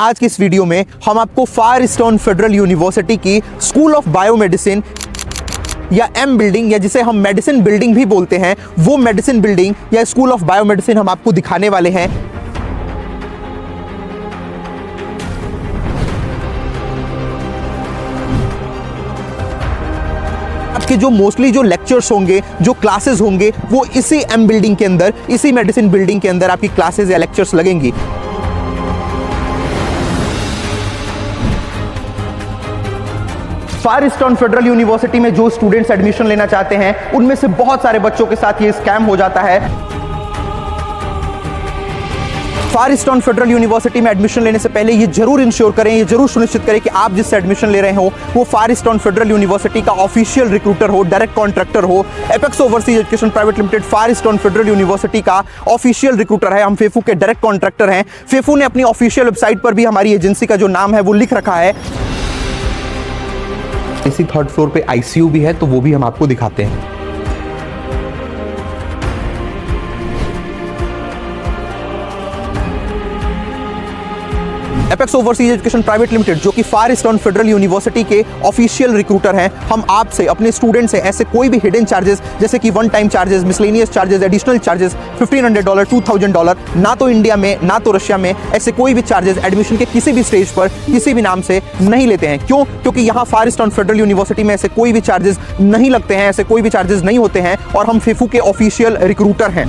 आज की इस वीडियो में हम आपको फायरस्टोन फेडरल यूनिवर्सिटी की स्कूल ऑफ बायोमेडिसिन या एम बिल्डिंग या जिसे हम मेडिसिन बिल्डिंग भी बोलते हैं, वो मेडिसिन बिल्डिंग या स्कूल ऑफ बायोमेडिसिन हम आपको दिखाने वाले हैं। आपके जो मोस्टली जो लेक्चर्स होंगे, जो क्लासेस होंगे, वो इसी एम बिल्डिंग के अंदर, इसी मेडिसिन बिल्डिंग के अंदर आपकी क्लासेस या लेक्चर्स लगेंगी। फायरस्टोन फेडरल यूनिवर्सिटी में जो स्टूडेंट्स एडमिशन लेना चाहते हैं, उनमें से बहुत सारे बच्चों के साथ ये स्कैम हो जाता है। फायरस्टोन फेडरल यूनिवर्सिटी में एडमिशन लेने से पहले ये जरूर इंश्योर करें, ये जरूर सुनिश्चित करें कि आप जिससे एडमिशन ले रहे हो वो फायरस्टोन फेडरल यूनिवर्सिटी का ऑफिशियल रिक्रूटर हो, डायरेक्ट कॉन्ट्रैक्टर हो। Apex Overseas Education Private limited Firestone federal University का ऑफिशियल रिक्रूटर है। हम फेफू के डायरेक्ट कॉन्ट्रैक्टर हैं। फेफू ने अपनी ऑफिशियल वेबसाइट पर भी हमारी एजेंसी का जो नाम है वो लिख रखा है। इसी थर्ड फ्लोर पे आईसीयू भी है, तो वो भी हम आपको दिखाते हैं। Apex Overseas Education Private limited जो कि फायरस्टोन फेडरल यूनिवर्सिटी के ऑफिशियल रिक्रूटर हैं, हम आपसे अपने स्टूडेंट से ऐसे कोई भी हिडन चार्जेस जैसे कि one time charges, miscellaneous charges, additional charges $1500, $2000, ना तो इंडिया में ना तो रशिया में ऐसे कोई भी चार्जेस एडमिशन के किसी भी स्टेज पर किसी भी नाम से नहीं लेते हैं। क्यों? क्योंकि यहाँ फायरस्टोन फेडरल यूनिवर्सिटी में ऐसे कोई भी चार्जेस नहीं लगते हैं, ऐसे कोई भी चार्जेस नहीं होते हैं, और हम फेफू के ऑफिशियल रिक्रूटर हैं।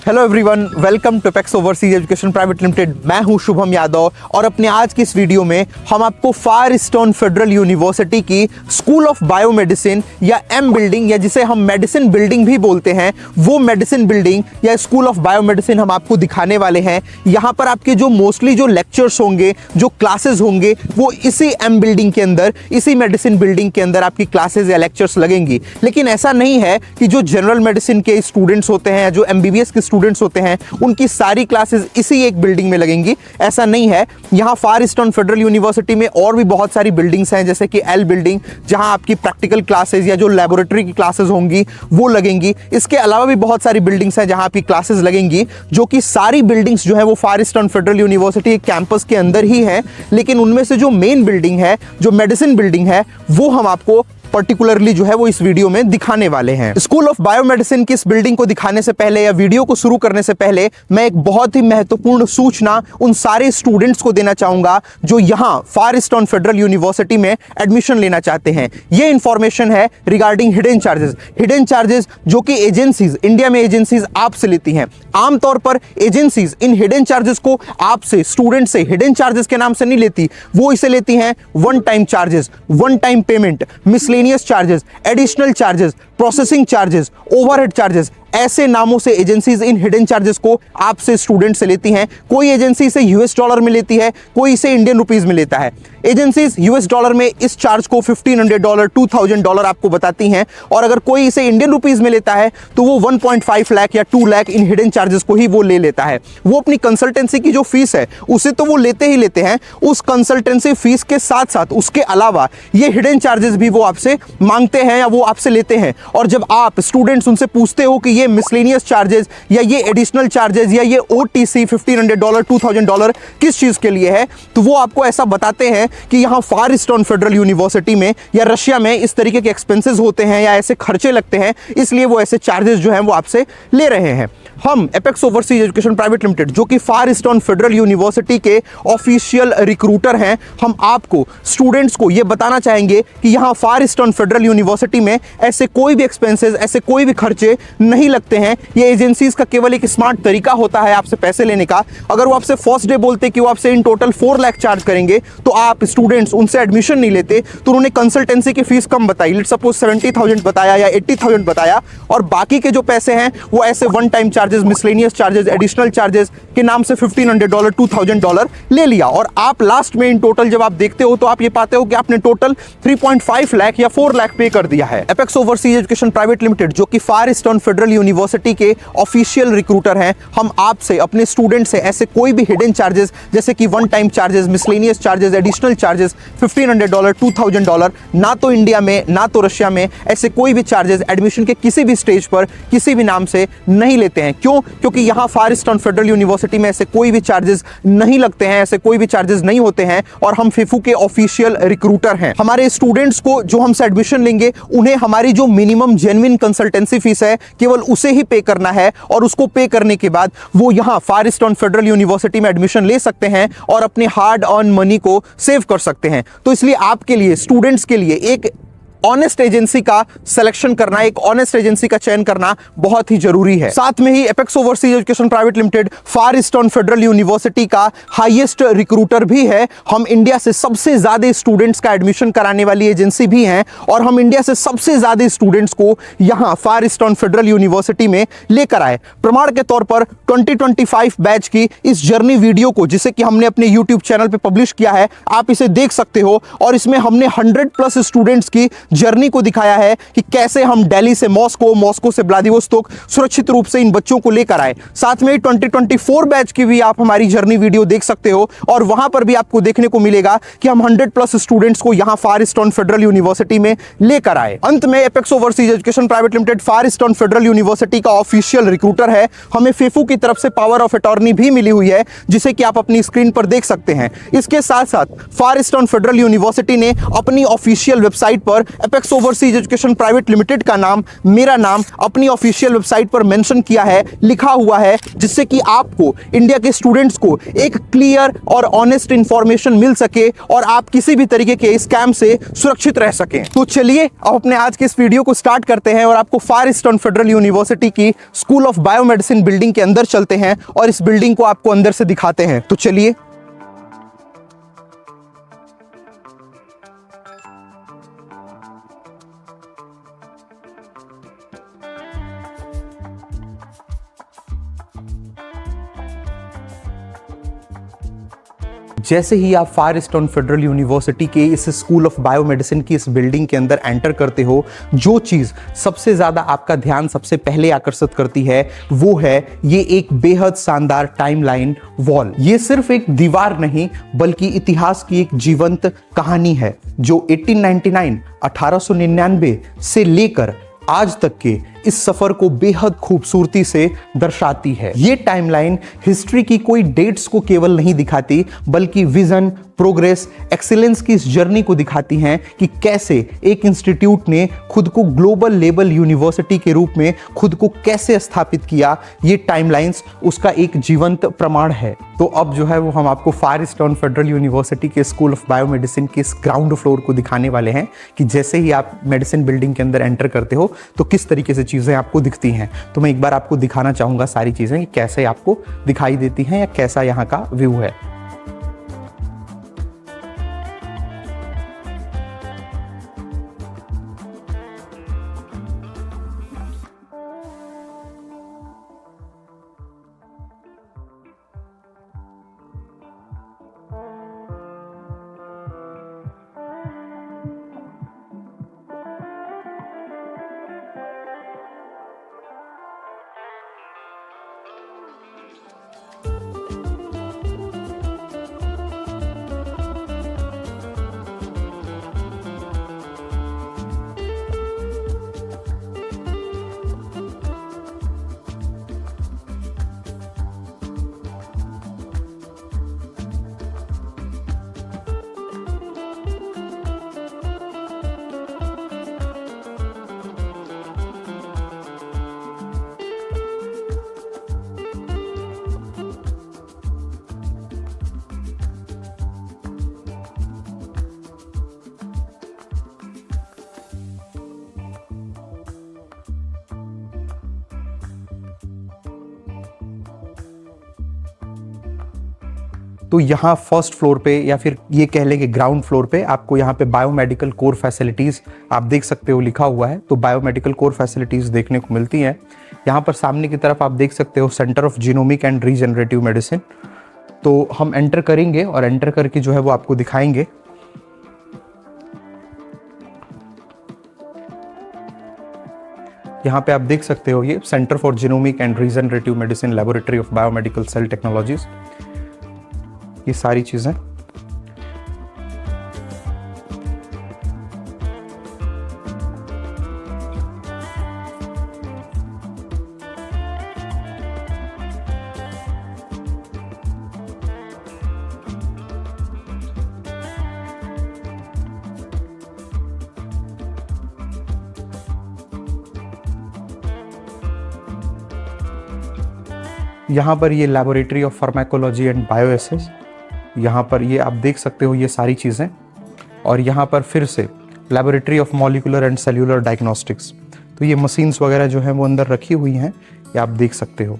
Hello everyone, welcome to Apex Overseas Education Private Limited. मैं हूं शुभम यादव और अपने आज की इस वीडियो में हम आपको फायरस्टोन फेडरल यूनिवर्सिटी की स्कूल ऑफ बायोमेडिसिन या एम बिल्डिंग या जिसे हम मेडिसिन बिल्डिंग भी बोलते हैं, वो मेडिसिन बिल्डिंग या स्कूल ऑफ बायोमेडिसिन हम आपको दिखाने वाले हैं। यहाँ पर आपके जो मोस्टली जो लेक्चर्स होंगे, जो क्लासेस होंगे, वो इसी एम बिल्डिंग के अंदर, इसी मेडिसिन बिल्डिंग के अंदर आपकी क्लासेस या लेक्चर्स लगेंगी। लेकिन ऐसा नहीं है कि जो जनरल मेडिसिन के स्टूडेंट्स होते हैं या जो एमबीबीएस के स्टूडेंट्स होते हैं उनकी सारी क्लासेस इसी एक बिल्डिंग में लगेंगी, ऐसा नहीं है। यहां फायरस्टोन फेडरल यूनिवर्सिटी में और भी बहुत सारी बिल्डिंग्स हैं, जैसे कि एल बिल्डिंग जहां आपकी प्रैक्टिकल क्लासेस या जो लैबोरेटरी की क्लासेस होंगी वो लगेंगी। इसके अलावा भी बहुत सारी बिल्डिंग्स हैं जहां आपकी क्लासेस लगेंगी, जो कि सारी बिल्डिंग्स जो है वो फायरस्टोन फेडरल यूनिवर्सिटी कैंपस के अंदर ही है। लेकिन उनमें से जो मेन बिल्डिंग है, जो मेडिसिन बिल्डिंग है, वो हम आपको पर्टिकुलरली जो है वो इस वीडियो में दिखाने वाले हैं। स्कूल ऑफ बायोमेडिसिन की इस बिल्डिंग को दिखाने से पहले या वीडियो को शुरू करने से पहले मैं एक बहुत ही महत्वपूर्ण सूचना उन सारे स्टूडेंट्स को देना चाहूंगा जो यहां फायरस्टोन फेडरल यूनिवर्सिटी में एडमिशन लेना चाहते हैं। ये इंफॉर्मेशन है regarding hidden charges. Hidden charges जो कि एजेंसीज, इंडिया में एजेंसीज आपसे लेती हैं। आमतौर पर एजेंसीज इन हिडन चार्जेस को आपसे, स्टूडेंट से, हिडन चार्जेस के नाम से नहीं लेती, वो इसे लेती हैं one time charges, one time payment, miscellaneous charges, additional charges, processing charges, overhead charges, ऐसे नामों से एजेंसीज इन हिडन चार्जेस को आपसे, स्टूडेंट से लेती हैं। कोई एजेंसी इसे यूएस डॉलर में लेती है, कोई इसे इंडियन रुपीस में लेता है। एजेंसीज यूएस डॉलर में इस चार्ज को $1500, $2000 आपको बताती हैं, और अगर कोई इसे इंडियन रुपीस में लेता है तो वो 1.5 लाख या 2 लाख इन हिडन चार्जेस को ही वो ले लेता है। वो अपनी कंसल्टेंसी की जो फीस है उसे तो वो लेते ही लेते हैं। उस कंसल्टेंसी फीस के साथ साथ उसके अलावा ये हिडन चार्जेस भी वो आपसे मांगते हैं या वो आपसे लेते हैं। और जब आप स्टूडेंट्स उनसे पूछते हो कि ये मिसलेनियस चार्जेस या ये एडिशनल चार्जेस या ये ओटीसी $1500, $2000 किस चीज के लिए है, तो वो आपको ऐसा बताते हैं कि यहां फायरस्टोन फेडरल यूनिवर्सिटी में या रशिया में इस तरीके के एक्सपेंसेस होते हैं या ऐसे खर्चे लगते हैं, इसलिए वो ऐसे चार्जेस जो हैं वो आपसे ले रहे हैं। हम apex Overseas Education Private limited जो कि फायरस्टोन फेडरल यूनिवर्सिटी के ऑफिशियल रिक्रूटर हैं, हम आपको, स्टूडेंट्स को ये बताना चाहेंगे कि यहाँ फायरस्टोन फेडरल यूनिवर्सिटी में ऐसे कोई भी एक्सपेंसेस, ऐसे कोई भी खर्चे नहीं लगते हैं। ये एजेंसीज का केवल एक स्मार्ट तरीका होता है आपसे पैसे लेने का। अगर वो आपसे फर्स्ट डे बोलते कि वो आपसे इन टोटल 4 लाख चार्ज करेंगे, तो आप स्टूडेंट्स उनसे एडमिशन नहीं लेते तो उन्होंने कंसल्टेंसी की फीस कम बताई, लेट्स सपोज 70,000 बताया या 80,000 बताया, और बाकी के जो पैसे हैं वो ऐसे one time charges, miscellaneous charges, additional charges के नाम से $1,500 $2,000 ले लिया, और आप लास्ट में इन टोटल जब आप देखते हो तो आप ये पाते हो कि आपने टोटल 3.5 लाख या 4 लाख पे कर दिया है। Apex Overseas Education Private limited जो कि फार ईस्टर्न फेडरल यूनिवर्सिटी के ऑफिशियल रिक्रूटर हैं, हम आपसे अपने स्टूडेंट से ऐसे कोई भी हिडन चार्जेस जैसे कि one time charges, miscellaneous charges, additional charges, $1,500 $2,000 ना तो इंडिया में ना तो रशिया में ऐसे कोई भी चार्जेस एडमिशन के किसी भी स्टेज पर किसी भी नाम से नहीं लेते हैं। क्यों? क्योंकि यहाँ फार ईस्टर्न फेडरल यूनिवर्सिटी में ऐसे कोई भी चार्जेस नहीं लगते हैं, ऐसे कोई भी चार्जेस नहीं होते हैं, और हम फिफू के ऑफिशियल रिक्रूटर हैं। हमारे स्टूडेंट्स को जो हमसे एडमिशन लेंगे उन्हें हमारी जो मिनिमम जेन्युइन कंसल्टेंसी फीस है केवल उसे ही पे करना है, और उसको पे करने के बाद वो यहाँ फार ईस्टर्न फेडरल यूनिवर्सिटी में एडमिशन ले सकते हैं और अपने हार्ड अर्न मनी को सेव कर सकते हैं। तो इसलिए आपके लिए, स्टूडेंट्स के लिए एक ऑनेस्ट एजेंसी का सिलेक्शन करना, एक ऑनेस्ट एजेंसी का चयन करना बहुत ही जरूरी है। साथ में ही Apex Overseas Education Private Limited Far Eastern Federal University का हाईएस्ट रिक्रूटर भी है। हम इंडिया से सबसे ज्यादा स्टूडेंट्स का एडमिशन कराने वाली एजेंसी भी हैं, और हम इंडिया से सबसे ज्यादा स्टूडेंट्स को यहां फार ईस्टर्न फेडरल यूनिवर्सिटी में लेकर आए। प्रमाण के तौर पर 2025 बैच की इस जर्नी वीडियो को, जिसे कि हमने अपने यूट्यूब चैनल पर पब्लिश किया है, आप इसे देख सकते हो, और इसमें हमने 100+ स्टूडेंट्स की जर्नी को दिखाया है कि कैसे हम दिल्ली से मॉस्को, मॉस्को से व्लादिवोस्तोक सुरक्षित रूप से इन बच्चों को लेकर आए। साथ में 2024 बैच की भी आप हमारी जर्नी वीडियो देख सकते हो, और वहां पर भी आपको देखने को मिलेगा कि हम 100+ स्टूडेंट्स को यहां फार ईस्टर्न फेडरल यूनिवर्सिटी में लेकर आए। अंत में Apex Overseas Education Private Limited Far Eastern Federal University का ऑफिशियल रिक्रूटर है। हमें फिफू की तरफ से पावर ऑफ अटॉर्नी भी मिली हुई है, जिसे कि आप अपनी स्क्रीन पर देख सकते हैं। इसके साथ साथ फार ईस्टर्न फेडरल यूनिवर्सिटी ने अपनी ऑफिशियल वेबसाइट पर apex Overseas Education Private limited का नाम, मेरा नाम अपनी ऑफिशियल वेबसाइट पर मेंशन किया है, लिखा हुआ है, जिससे कि आपको, इंडिया के स्टूडेंट्स को एक क्लियर और ऑनेस्ट इंफॉर्मेशन मिल सके और आप किसी भी तरीके के स्कैम से सुरक्षित रह सकें। तो चलिए अब अपने आज के इस वीडियो को स्टार्ट करते हैं और आपको फार ईस्टर्न फेडरल यूनिवर्सिटी की स्कूल ऑफ बायोमेडिसिन बिल्डिंग के अंदर चलते हैं और इस बिल्डिंग को आपको अंदर से दिखाते हैं। तो चलिए। जैसे ही आप फार ईस्टर्न फेडरल यूनिवर्सिटी के इस स्कूल ऑफ बायोमेडिसिन की इस बिल्डिंग के अंदर एंटर करते हो, जो चीज़ सबसे ज़्यादा आपका ध्यान सबसे पहले आकर्षित करती है वो है ये एक बेहद शानदार टाइमलाइन वॉल। ये सिर्फ एक दीवार नहीं बल्कि इतिहास की एक जीवंत कहानी है जो 1899 से लेकर आज तक के इस सफर को बेहद खूबसूरती से दर्शाती है। ये टाइमलाइन हिस्ट्री की कोई डेट्स को केवल नहीं दिखाती बल्कि विजन, प्रोग्रेस, एक्सीलेंस की इस जर्नी को दिखाती हैं कि कैसे एक इंस्टीट्यूट ने खुद को ग्लोबल लेवल यूनिवर्सिटी के रूप में खुद को कैसे स्थापित किया। ये टाइमलाइंस उसका एक जीवंत प्रमाण है। तो अब जो है वो हम आपको फार ईस्टर्न फेडरल यूनिवर्सिटी के स्कूल ऑफ बायोमेडिसिन के इस ग्राउंड फ्लोर को दिखाने वाले हैं कि जैसे ही आप मेडिसिन बिल्डिंग के अंदर एंटर करते हो तो किस तरीके से चीज़ें आपको दिखती हैं। तो मैं एक बार आपको दिखाना चाहूँगा सारी चीज़ें कि कैसे आपको दिखाई देती हैं या कैसा यहाँ का व्यू है। तो यहाँ फर्स्ट फ्लोर पे या फिर ये कह लें कि ग्राउंड फ्लोर पे आपको यहाँ पे बायोमेडिकल कोर फैसिलिटीज़ आप देख सकते हो लिखा हुआ है, तो बायोमेडिकल कोर फैसिलिटीज़ देखने को मिलती हैं। यहाँ पर सामने की तरफ आप देख सकते हो centre of genomic and regenerative medicine. तो हम एंटर करेंगे और एंटर करके जो है वो आपको दिखाएंगे। यहाँ पे आप देख सकते हो ये centre for genomic and regenerative medicine laboratory of biomedical cell technologies, ये सारी चीजें। यहाँ पर ये laboratory of pharmacology and bioassays, यहाँ पर ये आप देख सकते हो ये सारी चीज़ें। और यहाँ पर फिर से laboratory of molecular and cellular diagnostics, तो ये मशीन्स वगैरह जो हैं वो अंदर रखी हुई हैं, ये आप देख सकते हो।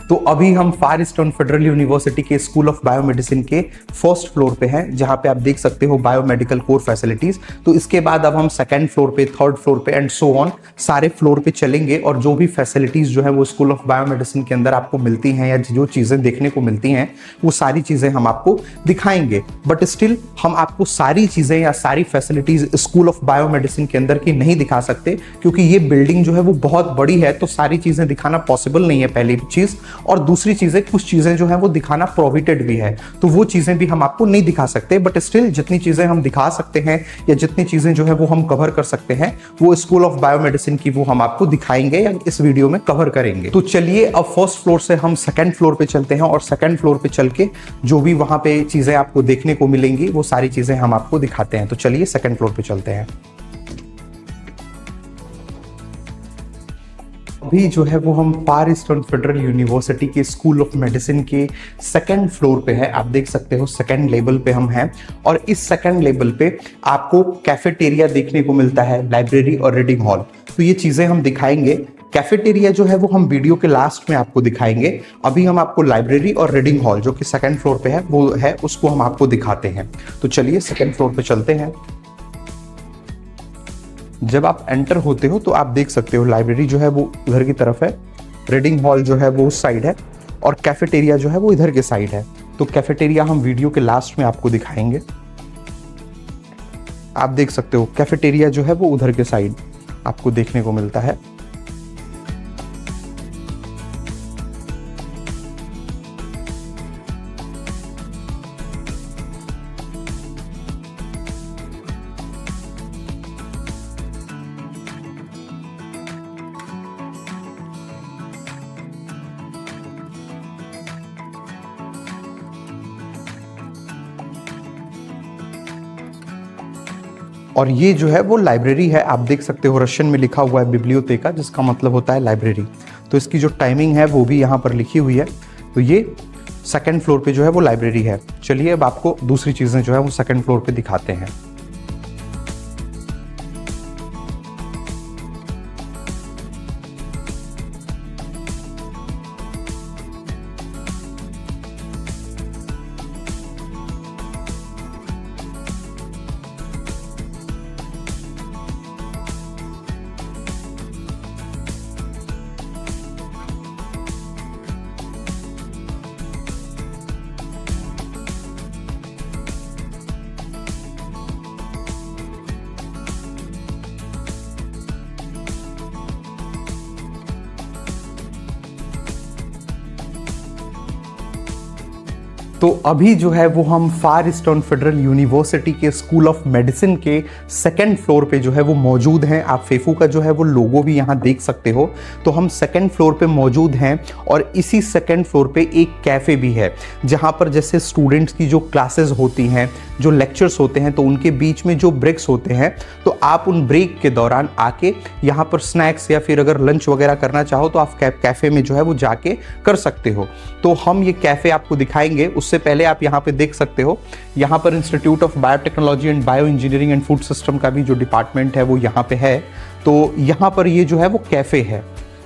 तो अभी हम फार ईस्टर्न फेडरल यूनिवर्सिटी के स्कूल ऑफ बायोमेडिसिन के फर्स्ट फ्लोर पे हैं, जहां पे आप देख सकते हो बायोमेडिकल कोर फैसिलिटीज। तो इसके बाद अब हम सेकंड फ्लोर पे, थर्ड फ्लोर पे एंड सो ऑन सारे फ्लोर पे चलेंगे और जो भी फैसिलिटीज जो है वो स्कूल ऑफ बायोमेडिसिन के अंदर आपको मिलती हैं या जो चीजें देखने को मिलती हैं वो सारी चीजें हम आपको दिखाएंगे। बट स्टिल हम आपको सारी चीजें या सारी फैसिलिटीज स्कूल ऑफ बायोमेडिसिन के अंदर की नहीं दिखा सकते, क्योंकि ये बिल्डिंग जो है वो बहुत बड़ी है, तो सारी चीजें दिखाना पॉसिबल नहीं है पहली चीज। और दूसरी चीजें, कुछ चीजें जो है वो दिखाना प्रोहिबिटेड भी है, तो वो चीजें भी हम आपको नहीं दिखा सकते। बट स्टिल जितनी चीजें हम दिखा सकते हैं या जितनी चीजें जो है वो हम कवर कर सकते हैं वो स्कूल ऑफ बायोमेडिसिन की वो हम आपको दिखाएंगे या इस वीडियो में कवर करेंगे। तो चलिए अब फर्स्ट फ्लोर से हम सेकंड फ्लोर पे चलते हैं और सेकंड फ्लोर पे चल के जो भी वहां पे चीजें आपको देखने को मिलेंगी वो सारी चीजें हम आपको दिखाते हैं। तो चलिए सेकंड फ्लोर पे चलते हैं। अभी जो है वो हम फार ईस्टर्न फेडरल यूनिवर्सिटी के स्कूल ऑफ मेडिसिन के सेकंड फ्लोर पे है। आप देख सकते हो सेकंड लेवल पे हम हैं और इस सेकंड लेवल पे आपको कैफेटेरिया देखने को मिलता है, लाइब्रेरी और रीडिंग हॉल। तो ये चीजें हम दिखाएंगे। कैफेटेरिया जो है वो हम वीडियो के लास्ट में आपको दिखाएंगे। अभी हम आपको लाइब्रेरी और रीडिंग हॉल जो कि सेकंड फ्लोर पे है वो है, उसको हम आपको दिखाते हैं। तो चलिए सेकंड फ्लोर पे चलते हैं। जब आप एंटर होते हो तो आप देख सकते हो लाइब्रेरी जो है वो उधर की तरफ है, रीडिंग हॉल जो है वो उस साइड है और कैफेटेरिया जो है वो इधर के साइड है। तो कैफेटेरिया हम वीडियो के लास्ट में आपको दिखाएंगे। आप देख सकते हो कैफेटेरिया जो है वो उधर के साइड आपको देखने को मिलता है। और ये जो है वो लाइब्रेरी है। आप देख सकते हो रशियन में लिखा हुआ है बिब्लियोतेका, जिसका मतलब होता है लाइब्रेरी। तो इसकी जो टाइमिंग है वो भी यहाँ पर लिखी हुई है। तो ये सेकंड फ्लोर पे जो है वो लाइब्रेरी है। चलिए अब आपको दूसरी चीज़ें जो है वो सेकंड फ्लोर पे दिखाते हैं। तो अभी जो है वो हम फार ईस्टर्न फेडरल यूनिवर्सिटी के स्कूल ऑफ मेडिसिन के सेकंड फ्लोर पे जो है वो मौजूद हैं। आप फेफू का जो है वो लोगो भी यहाँ देख सकते हो। तो हम सेकंड फ्लोर पे मौजूद हैं और इसी सेकंड फ्लोर पे एक कैफ़े भी है, जहाँ पर जैसे स्टूडेंट्स की जो क्लासेस होती हैं, जो लेक्चर्स होते हैं, तो उनके बीच में जो ब्रेक्स होते हैं, तो आप उन ब्रेक के दौरान आके यहाँ पर स्नैक्स या फिर अगर लंच वगैरह करना चाहो तो आप कैफ़े में जो है वो जाके कर सकते हो। तो हम ये कैफ़े आपको दिखाएंगे। उससे पहले आप यहाँ पे देख सकते हो, यहाँ पर institute of biotechnology and bio engineering and food system का भी जो डिपार्टमेंट है वो यहाँ पे है। तो यहाँ पर ये जो है वो कैफ़े है।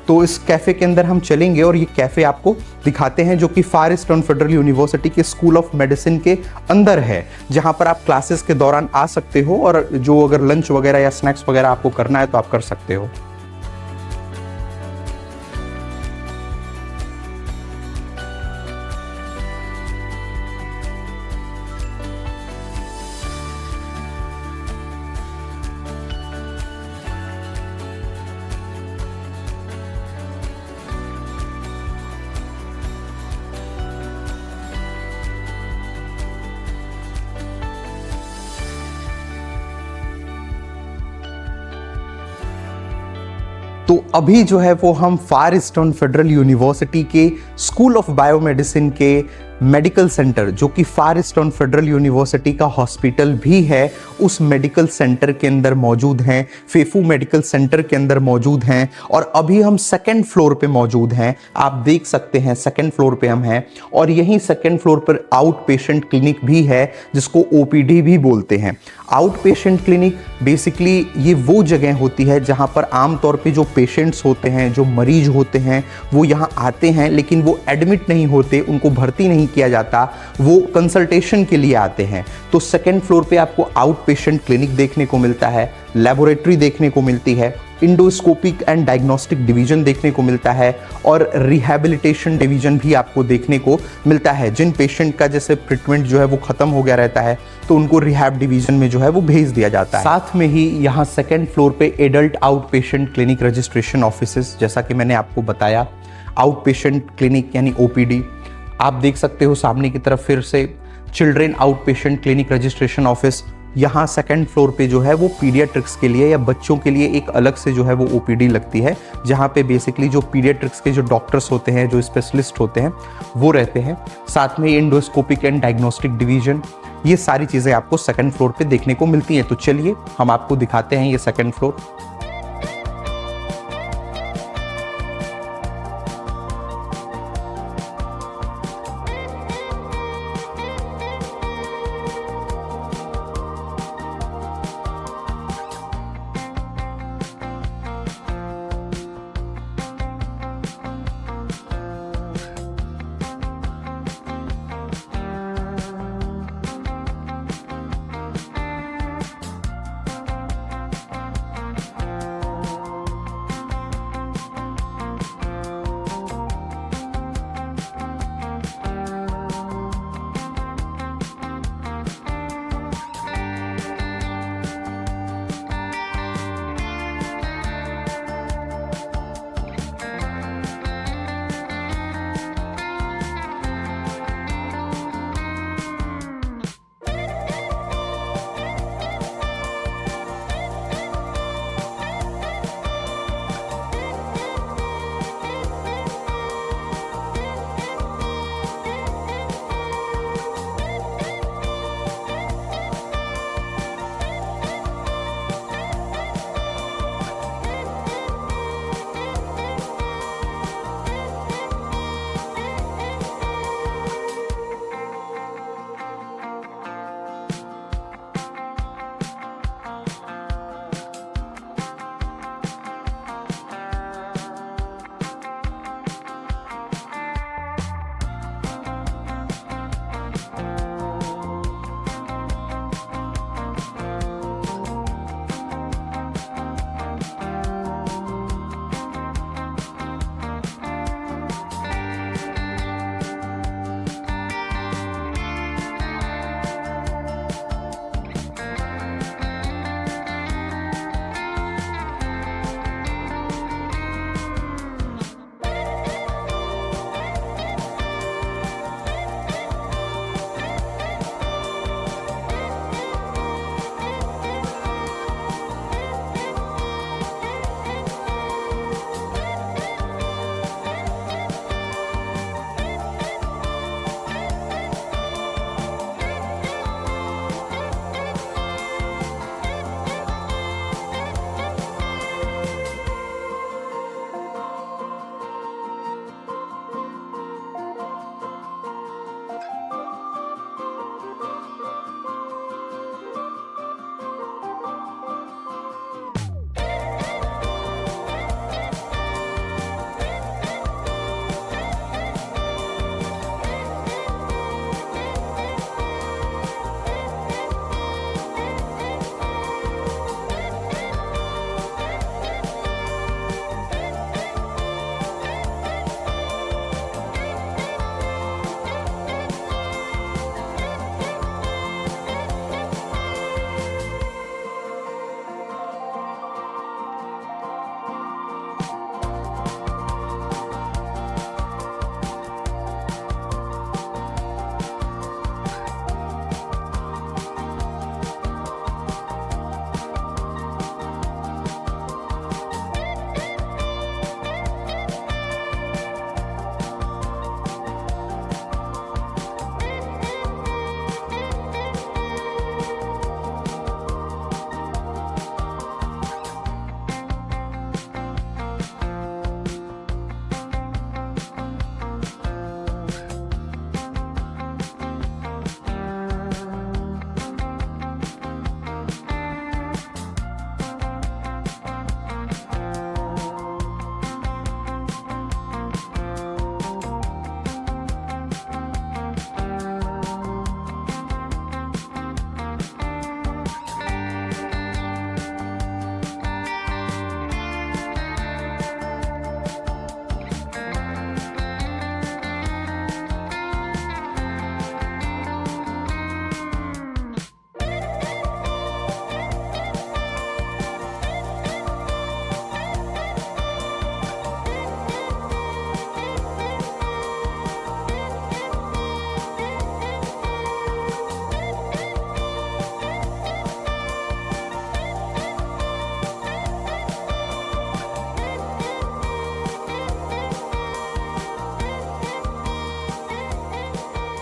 तो इस कैफ़े के अंदर हम चलेंगे और ये कैफ़े आपको दिखाते हैं, जो कि फार ईस्टर्न फेडरल यूनिवर्सिटी के स्कूल ऑफ मेडिसिन के अंदर है, जहाँ पर आप क्लासेस के दौरान आ सकते हो और जो अगर लंच वगैरह या स्नैक्स वगैरह आपको करना है तो आप कर सकते हो। तो अभी जो है वो हम फार ईस्टर्न फेडरल यूनिवर्सिटी के स्कूल ऑफ बायोमेडिसिन के मेडिकल सेंटर, जो कि फार ईस्टर्न फेडरल यूनिवर्सिटी का हॉस्पिटल भी है, उस मेडिकल सेंटर के अंदर मौजूद हैं। फेफू मेडिकल सेंटर के अंदर मौजूद हैं और अभी हम सेकंड फ्लोर पे मौजूद हैं। आप देख सकते हैं सेकंड फ्लोर पे हम हैं और यहीं सेकंड फ्लोर पर आउट पेशेंट क्लिनिक भी है, जिसको ओपीडी भी बोलते हैं। आउट पेशेंट क्लिनिक बेसिकली ये वो जगह होती है जहाँ पर आमतौर पे जो पेशेंट्स होते हैं, जो मरीज होते हैं, वो यहाँ आते हैं, लेकिन वो एडमिट नहीं होते, उनको भर्ती नहीं किया जाता, वो कंसल्टेशन के लिए आते हैं। तो सेकंड फ्लोर पे आपको आउट पेशेंट क्लिनिक देखने को मिलता है, लेबोरेटरी देखने को मिलती है, इंडोस्कोपिक एंड डायग्नोस्टिक डिवीजन देखने को मिलता है और रिहैबिलिटेशन डिवीजन भी आपको देखने को मिलता है। जिन पेशेंट का जैसे ट्रीटमेंट जो है वो खत्म हो गया रहता है तो उनको रिहैब डिवीजन में जो है वो भेज दिया जाता है। साथ में ही यहाँ सेकंड फ्लोर पे adult out patient clinic registration offices, जैसा कि मैंने आपको बताया, आउट पेशेंट क्लिनिक यानी ओपीडी। आप देख सकते हो सामने की तरफ फिर से children out patient clinic registration office. यहाँ सेकंड फ्लोर पे जो है वो पीडियाट्रिक्स के लिए या बच्चों के लिए एक अलग से जो है वो ओपीडी लगती है, जहाँ पे बेसिकली जो पीडियाट्रिक्स के जो डॉक्टर्स होते हैं, जो स्पेशलिस्ट होते हैं, वो रहते हैं। साथ में इंडोस्कोपिक एंड डायग्नोस्टिक डिवीजन, ये सारी चीज़ें आपको सेकंड फ्लोर पे देखने को मिलती हैं। तो चलिए हम आपको दिखाते हैं ये सेकंड फ्लोर।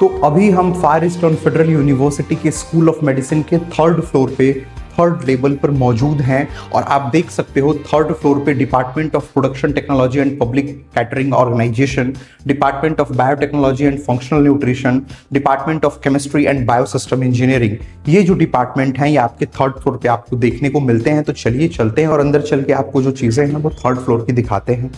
तो अभी हम फार ईस्टर्न फेडरल यूनिवर्सिटी के स्कूल ऑफ मेडिसिन के 3rd फ्लोर पे 3rd लेवल पर मौजूद हैं और आप देख सकते हो 3rd फ्लोर पे department of production technology and public catering organisation, department of biotechnology and functional nutrition, department of chemistry and biosystem engineering, ये जो डिपार्टमेंट हैं ये आपके 3rd फ्लोर पे आपको देखने को मिलते हैं। तो चलिए चलते हैं और अंदर चल के आपको जो चीज़ें हैं वो 3rd फ्लोर की दिखाते हैं।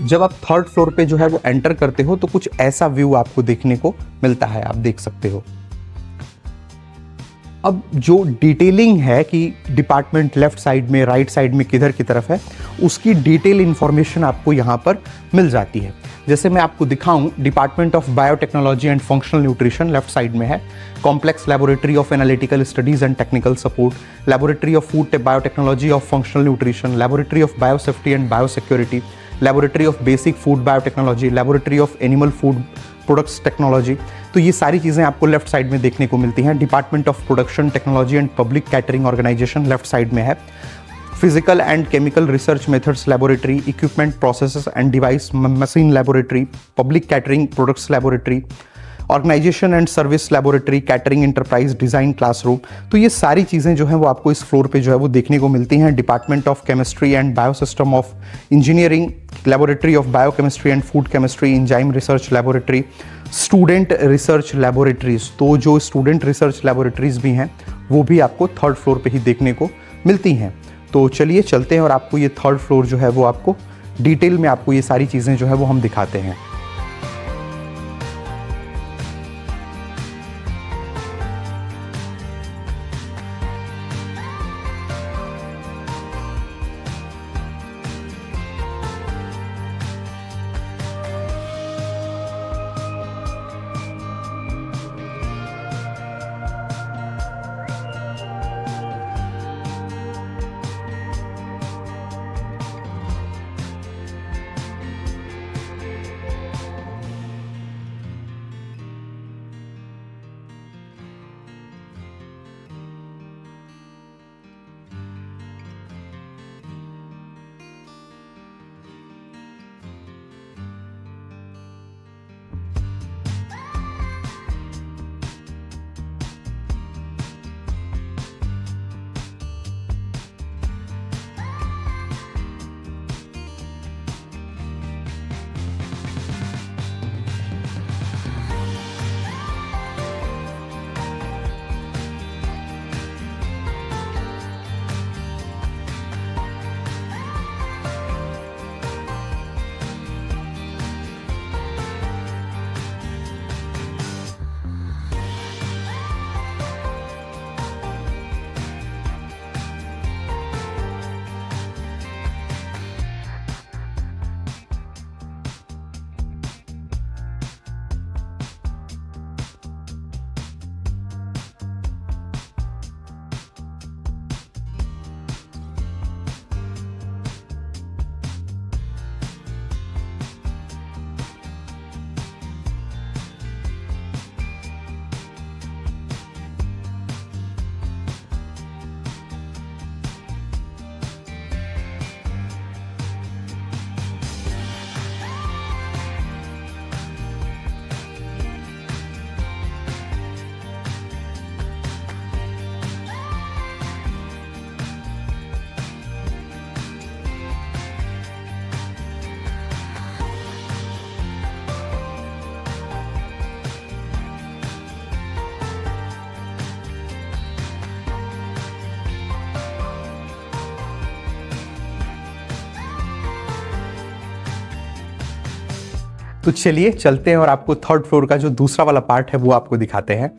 जब आप 3rd फ्लोर पे जो है वो एंटर करते हो तो कुछ ऐसा व्यू आपको देखने को मिलता है, आप देख सकते हो। अब जो डिटेलिंग है कि डिपार्टमेंट लेफ्ट साइड में, राइट साइड में किधर की तरफ है, उसकी डिटेल इंफॉर्मेशन आपको यहाँ पर मिल जाती है। जैसे मैं आपको दिखाऊं, department of biotechnology and functional nutrition left side में है, complex laboratory of analytical studies and technical support, laboratory of food biotechnology of functional nutrition, laboratory of biosafety and biosecurity, laboratory of basic food biotechnology, laboratory of animal food products technology. तो ये सारी चीज़ें आपको left side में देखने को मिलती हैं। Department of production technology and public catering organisation left side में है, physical and chemical research methods laboratory, equipment processes and device machine laboratory, public catering products laboratory, organisation and service laboratory, catering enterprise design classroom. तो ये सारी चीज़ें जो हैं वो आपको इस फ्लोर पे जो है वो देखने को मिलती हैं। Department of chemistry and biosystem of engineering, laboratory of biochemistry and food chemistry, enzyme research laboratory, student research laboratories. तो जो स्टूडेंट रिसर्च लेबोरेटरीज भी हैं वो भी आपको 3rd फ्लोर पे ही देखने को मिलती हैं। तो चलिए चलते हैं और आपको ये 3rd फ्लोर जो है वो आपको डिटेल में आपको ये सारी चीज़ें जो है वो हम दिखाते हैं। तो चलिए चलते हैं और आपको 3rd फ्लोर का जो दूसरा वाला पार्ट है वो आपको दिखाते हैं।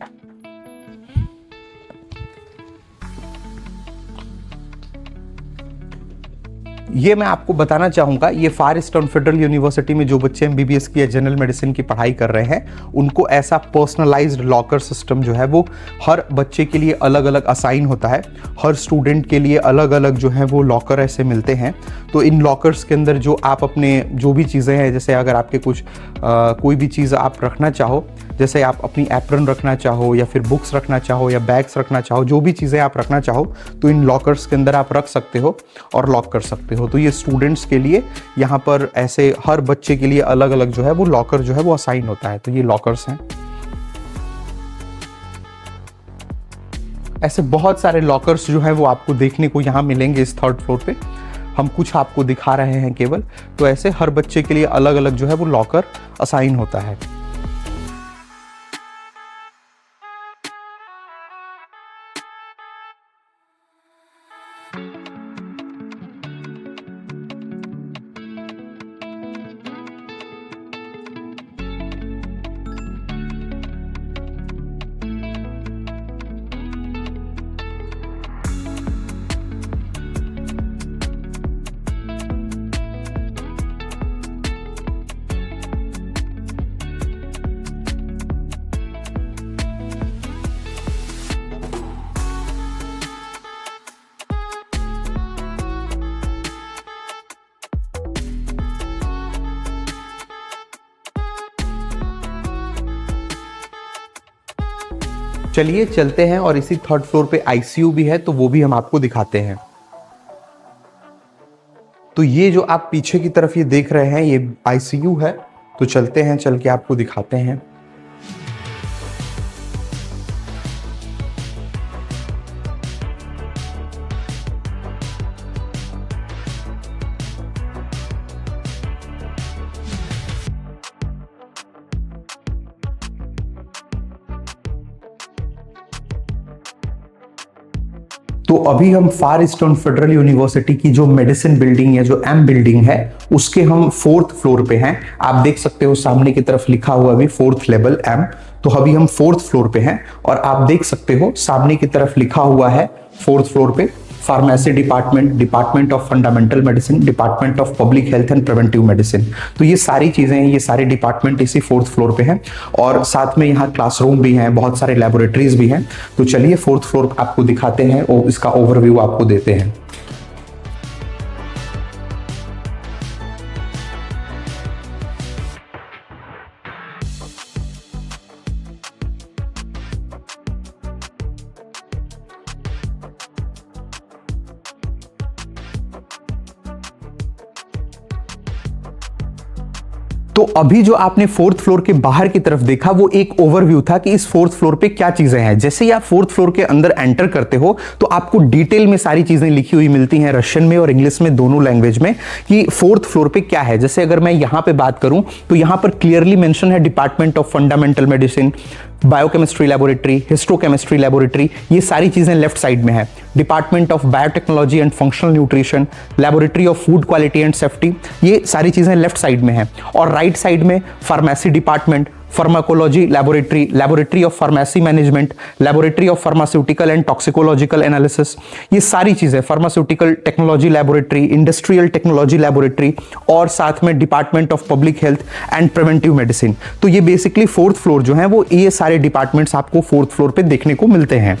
ये मैं आपको बताना चाहूँगा, ये फार ईस्टर्न फेडरल यूनिवर्सिटी में जो बच्चे एमबीबीएस की या जनरल मेडिसिन की पढ़ाई कर रहे हैं उनको ऐसा पर्सनलाइज्ड लॉकर सिस्टम जो है वो हर बच्चे के लिए अलग अलग असाइन होता है। हर स्टूडेंट के लिए अलग अलग जो है वो लॉकर ऐसे मिलते हैं। तो इन लॉकर्स के अंदर जो आप अपने जो भी चीज़ें हैं, जैसे अगर आपके कुछ कोई भी चीज़ आप रखना चाहो, जैसे आप अपनी एप्रन रखना चाहो या फिर बुक्स रखना चाहो या बैग्स रखना चाहो, जो भी चीज़ें आप रखना चाहो तो इन लॉकर्स के अंदर आप रख सकते हो और लॉक कर सकते हो। हो तो ये स्टूडेंट्स के लिए यहाँ पर ऐसे हर बच्चे के लिए अलग अलग जो है वो लॉकर जो है वो असाइन होता है। तो ये लॉकर्स हैं। ऐसे बहुत सारे लॉकर्स जो है वो आपको देखने को यहाँ मिलेंगे इस थर्ड फ्लोर पे। हम कुछ आपको दिखा रहे हैं केवल। तो ऐसे हर बच्चे के लिए अलग अलग जो है वो लॉकर असाइन होता है। चलिए चलते हैं और इसी थर्ड फ्लोर पे आईसीयू भी है तो वो भी हम आपको दिखाते हैं। तो ये जो आप पीछे की तरफ ये देख रहे हैं ये आईसीयू है। तो चलते हैं, चल के आपको दिखाते हैं। तो अभी हम फार ईस्टर्न फेडरल यूनिवर्सिटी की जो मेडिसिन बिल्डिंग है, जो एम बिल्डिंग है, उसके हम फोर्थ फ्लोर पे हैं। आप देख सकते हो सामने की तरफ लिखा हुआ भी फोर्थ लेवल एम। तो अभी हम फोर्थ फ्लोर पे हैं और आप देख सकते हो सामने की तरफ लिखा हुआ है फोर्थ फ्लोर पे pharmacy department, department of fundamental medicine, department of public health and preventive medicine. तो ये सारी चीजें हैं, ये सारे डिपार्टमेंट इसी फोर्थ फ्लोर पे हैं और साथ में यहाँ क्लासरूम भी हैं, बहुत सारे लैबोरेटरीज भी हैं। तो चलिए फोर्थ फ्लोर आपको दिखाते हैं और इसका ओवरव्यू आपको देते हैं। तो अभी जो आपने फोर्थ फ्लोर के बाहर की तरफ देखा वो एक ओवरव्यू था कि इस फोर्थ फ्लोर पे क्या चीजें हैं। जैसे ही आप फोर्थ फ्लोर के अंदर एंटर करते हो तो आपको डिटेल में सारी चीजें लिखी हुई मिलती हैं, रशियन में और इंग्लिश में, दोनों लैंग्वेज में, कि फोर्थ फ्लोर पे क्या है। जैसे अगर मैं यहां पे बात करूं तो यहां पर क्लियरली मेंशन है department of fundamental medicine, biochemistry laboratory, histochemistry laboratory, ये सारी चीजें लेफ्ट साइड में है। Department of biotechnology and functional nutrition, laboratory of food quality and safety, ये सारी चीजें लेफ्ट साइड में है। और राइट साइड में pharmacy department, pharmacology laboratory, laboratory of pharmacy management, laboratory of pharmaceutical and toxicological analysis, ये सारी चीजें, pharmaceutical technology laboratory, industrial technology laboratory, और साथ में department of public health and preventive medicine. तो ये बेसिकली फोर्थ फ्लोर जो है वो ये सारे डिपार्टमेंट्स आपको फोर्थ फ्लोर पे देखने को मिलते हैं।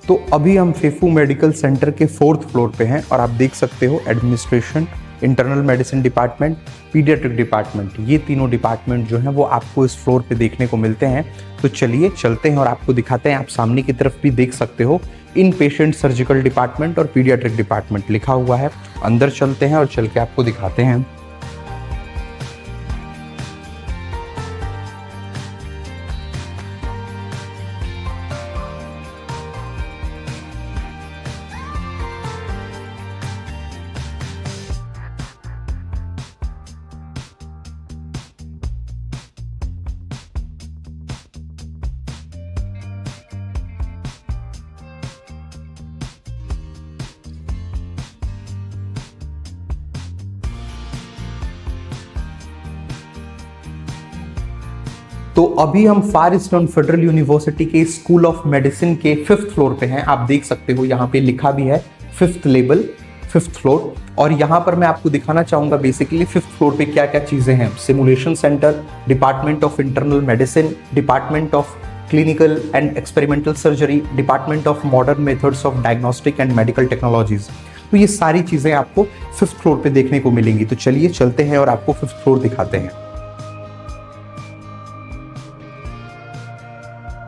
तो अभी हम फेफू मेडिकल सेंटर के 4th फ्लोर पे हैं और आप देख सकते हो administration, internal medicine department, paediatric department, ये तीनों डिपार्टमेंट जो हैं वो आपको इस फ्लोर पे देखने को मिलते हैं। तो चलिए चलते हैं और आपको दिखाते हैं। आप सामने की तरफ भी देख सकते हो इन पेशेंट सर्जिकल डिपार्टमेंट और पीडियाट्रिक डिपार्टमेंट लिखा हुआ है। अंदर चलते हैं और चल के आपको दिखाते हैं। तो अभी हम फार ईस्टर्न फेडरल यूनिवर्सिटी के स्कूल ऑफ मेडिसिन के 5th फ्लोर पे हैं। आप देख सकते हो यहाँ पे लिखा भी है 5th लेवल, 5th फ्लोर। और यहाँ पर मैं आपको दिखाना चाहूंगा बेसिकली 5th फ्लोर पे क्या क्या चीजें हैं। Simulation centre, department of internal medicine, department of clinical and experimental surgery, department of modern methods of diagnostic and medical technologies. तो ये सारी चीजें आपको 5th फ्लोर पे देखने को मिलेंगी। तो चलिए चलते हैं और आपको 5th फ्लोर दिखाते हैं।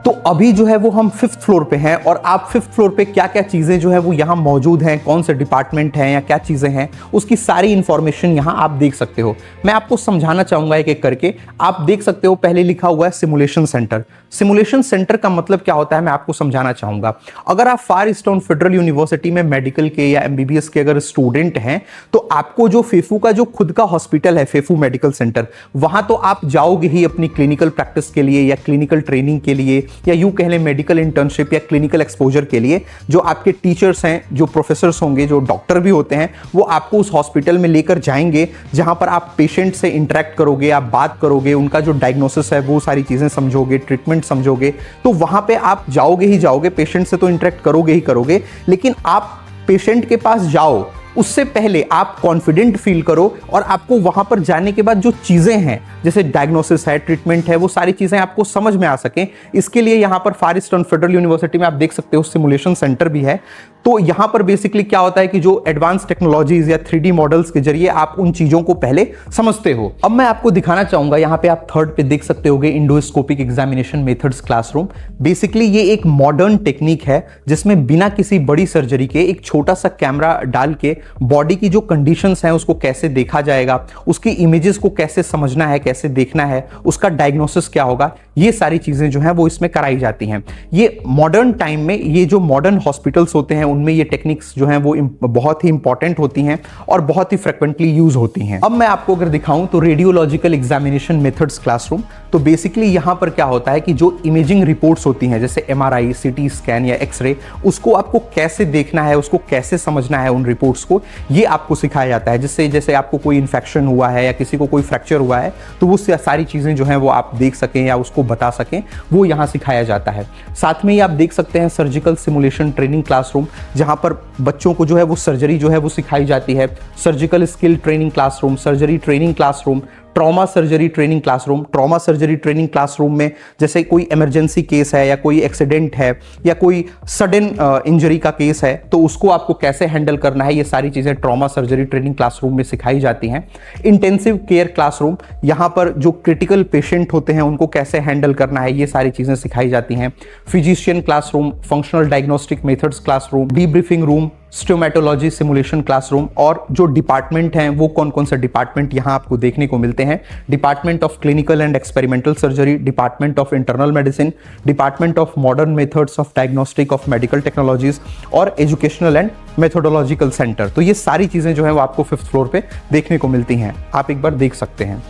तो अभी जो है वो हम 5th फ्लोर पे हैं और आप 5th फ्लोर पे क्या क्या चीज़ें जो है वो यहाँ मौजूद हैं, कौन से डिपार्टमेंट हैं या क्या चीज़ें हैं, उसकी सारी इंफॉर्मेशन यहाँ आप देख सकते हो। मैं आपको समझाना चाहूँगा एक एक करके। आप देख सकते हो पहले लिखा हुआ है सिमुलेशन सेंटर। सिमुलेशन सेंटर का मतलब क्या होता है मैं आपको समझाना चाहूँगा। अगर आप फार ईस्टर्न फेडरल यूनिवर्सिटी में मेडिकल के या MBBS के अगर स्टूडेंट हैं तो आपको जो फेफू का जो खुद का हॉस्पिटल है, फेफू मेडिकल सेंटर, वहाँ तो आप जाओगे ही अपनी क्लिनिकल प्रैक्टिस के लिए या क्लिनिकल ट्रेनिंग के लिए या यूं कह लें मेडिकल इंटर्नशिप या क्लिनिकल एक्सपोजर के लिए। जो आपके टीचर्स हैं, जो प्रोफेसर्स होंगे, जो डॉक्टर भी होते हैं, वो आपको उस हॉस्पिटल में लेकर जाएंगे जहां पर आप पेशेंट से इंटरेक्ट करोगे, आप बात करोगे, उनका जो डायग्नोसिस है वो सारी चीजें समझोगे, ट्रीटमेंट समझोगे। तो वहां पे आप जाओगे ही जाओगे, पेशेंट से तो इंटरेक्ट करोगे ही करोगे, लेकिन आप पेशेंट के पास जाओ उससे पहले आप कॉन्फिडेंट फील करो और आपको वहां पर जाने के बाद जो चीजें हैं जैसे डायग्नोसिस है, ट्रीटमेंट है, वो सारी चीजें आपको समझ में आ सकें। इसके लिए यहां पर फार ईस्टर्न फेडरल यूनिवर्सिटी में आप देख सकते हो सिमुलेशन सेंटर भी है। तो यहां पर बेसिकली क्या होता है कि जो एडवांस टेक्नोलॉजीज या 3D मॉडल्स के जरिए आप उन चीजों को पहले समझते हो। अब मैं आपको दिखाना चाहूंगा, यहां पे आप 3rd पे देख सकते होगे endoscopic examination methods classroom. Basically ये एक मॉडर्न टेक्निक है जिसमें बिना किसी बड़ी सर्जरी के एक छोटा सा कैमरा डाल के बॉडी की जो कंडीशंस हैं उसको कैसे देखा जाएगा, उसकी इमेजेस को कैसे समझना है, कैसे देखना है, उसका डायग्नोसिस क्या होगा, ये सारी चीजें जो हैं वो इसमें कराई जाती हैं। ये मॉडर्न टाइम में ये जो मॉडर्न हॉस्पिटल्स होते हैं उनमें ये टेक्निक्स जो हैं वो बहुत ही इंपॉर्टेंट होती हैं और बहुत ही फ्रिक्वेंटली यूज होती हैं। अब मैं आपको अगर दिखाऊं तो रेडियोलॉजिकल एग्जामिनेशन मेथड्स क्लासरूम। तो बेसिकली यहां पर क्या होता है कि जो इमेजिंग रिपोर्ट्स होती हैं जैसे MRI, CT स्कैन या एक्सरे, उसको आपको कैसे देखना है, उसको कैसे समझना है, उन रिपोर्ट्स को, ये आपको सिखाया जाता है। जिससे जैसे आपको कोई इन्फेक्शन हुआ है या किसी को कोई फ्रैक्चर हुआ है तो वो सारी चीजें जो हैं वो आप देख सकें या उसको बता सकें, वो यहां सिखाया जाता है। साथ में ही आप देख सकते हैं सर्जिकल सिमुलेशन ट्रेनिंग क्लासरूम, जहां पर बच्चों को जो है वो सर्जरी जो है वो सिखाई जाती है। Surgical skill training classroom, surgery training classroom, trauma surgery training classroom. Trauma surgery training classroom में जैसे कोई इमरजेंसी केस है या कोई एक्सीडेंट है या कोई सडन इंजरी का केस है तो उसको आपको कैसे हैंडल करना है, ये सारी चीज़ें ट्रॉमा सर्जरी ट्रेनिंग क्लासरूम में सिखाई जाती हैं। इंटेंसिव केयर क्लासरूम, यहाँ पर जो क्रिटिकल पेशेंट होते हैं उनको कैसे हैंडल करना है, ये सारी चीज़ें सिखाई जाती हैं। Physician classroom, functional diagnostic methods classroom, debriefing room, stomatology simulation classroom. और जो डिपार्टमेंट हैं वो कौन कौन से डिपार्टमेंट यहाँ आपको देखने को मिलते हैं। Department of clinical and experimental surgery, department of internal medicine, department of modern methods of diagnostic of medical technologies और एजुकेशनल एंड मेथोडोलॉजिकल सेंटर। तो ये सारी चीज़ें जो हैं वो आपको 5th फ्लोर पे देखने को मिलती हैं, आप एक बार देख सकते हैं।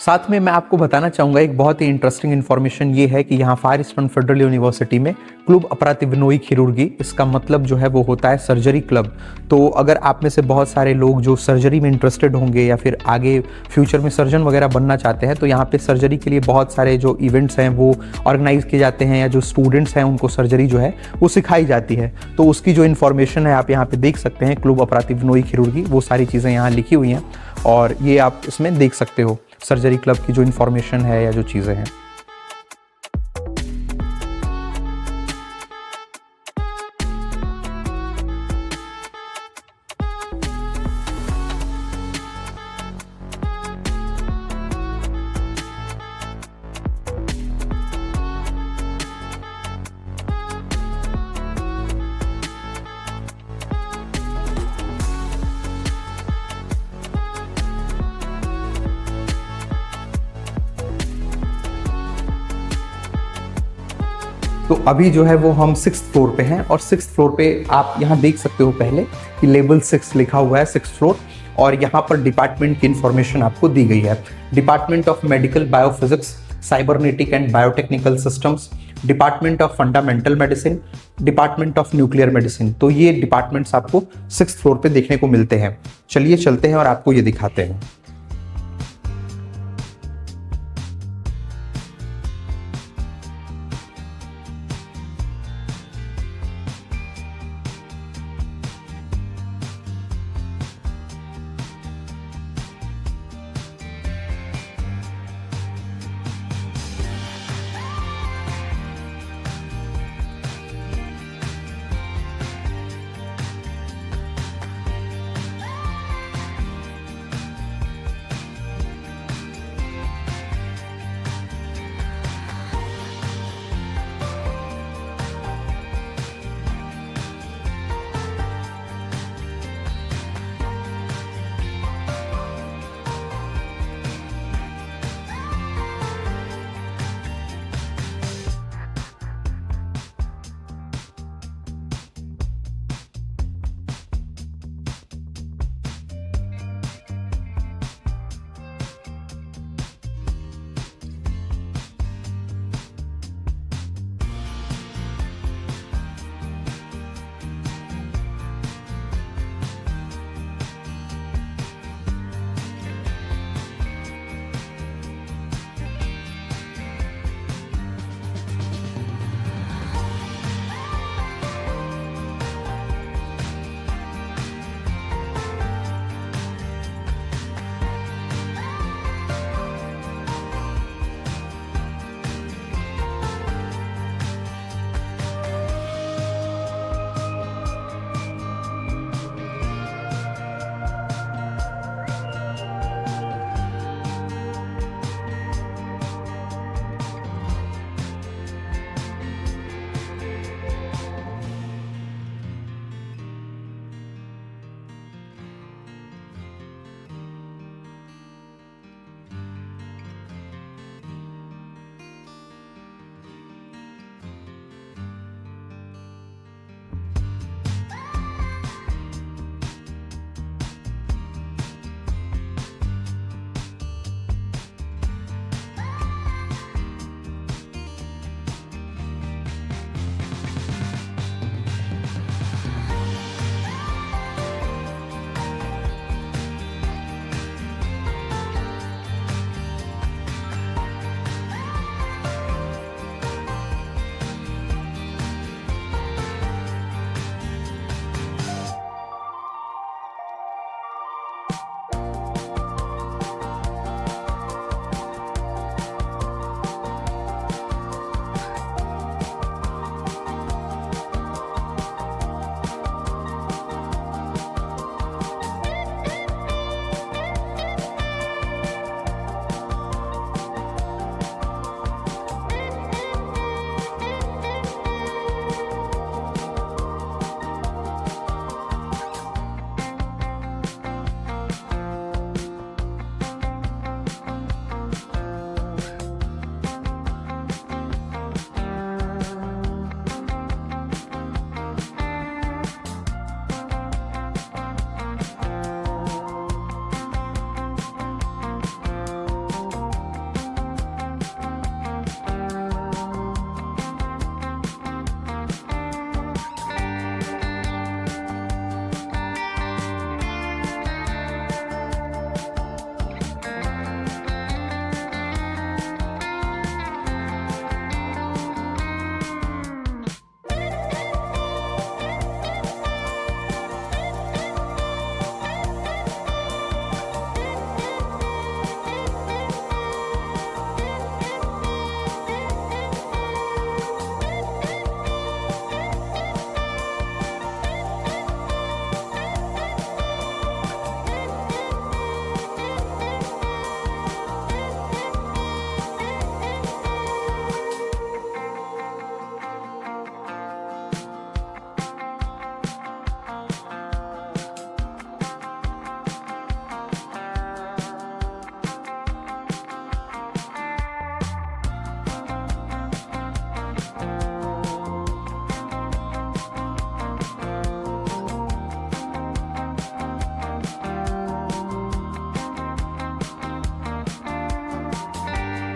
साथ में मैं आपको बताना चाहूँगा एक बहुत ही इंटरेस्टिंग इन्फॉर्मेशन ये है कि यहाँ फायरस्टोन फेडरल यूनिवर्सिटी में क्लब अपरातिवनोई खिरुर्गी, इसका मतलब जो है वो होता है सर्जरी क्लब। तो अगर आप में से बहुत सारे लोग जो सर्जरी में इंटरेस्टेड होंगे या फिर आगे फ्यूचर में सर्जन वगैरह बनना चाहते हैं, तो यहाँ पे सर्जरी के लिए बहुत सारे जो इवेंट्स हैं वो ऑर्गेनाइज किए जाते हैं, या जो स्टूडेंट्स हैं उनको सर्जरी जो है वो सिखाई जाती है। तो उसकी जो इन्फॉर्मेशन है आप यहाँ पे देख सकते हैं, क्लब अपरातिवनोई खिरुर्गी, वो सारी चीज़ें यहाँ लिखी हुई हैं और ये आप इसमें देख सकते हो सर्जरी क्लब की जो इन्फॉर्मेशन है या जो चीज़ें हैं। तो अभी जो है वो हम 6th फ्लोर पे हैं और 6th फ्लोर पे आप यहाँ देख सकते हो पहले कि लेवल 6 लिखा हुआ है, 6th फ्लोर, और यहाँ पर डिपार्टमेंट की इंफॉर्मेशन आपको दी गई है। Department of medical biophysics, cybernetic and biotechnical systems, department of fundamental medicine, department of nuclear medicine. तो ये डिपार्टमेंट्स आपको 6th फ्लोर पे देखने को मिलते हैं। चलिए चलते हैं और आपको ये दिखाते हैं।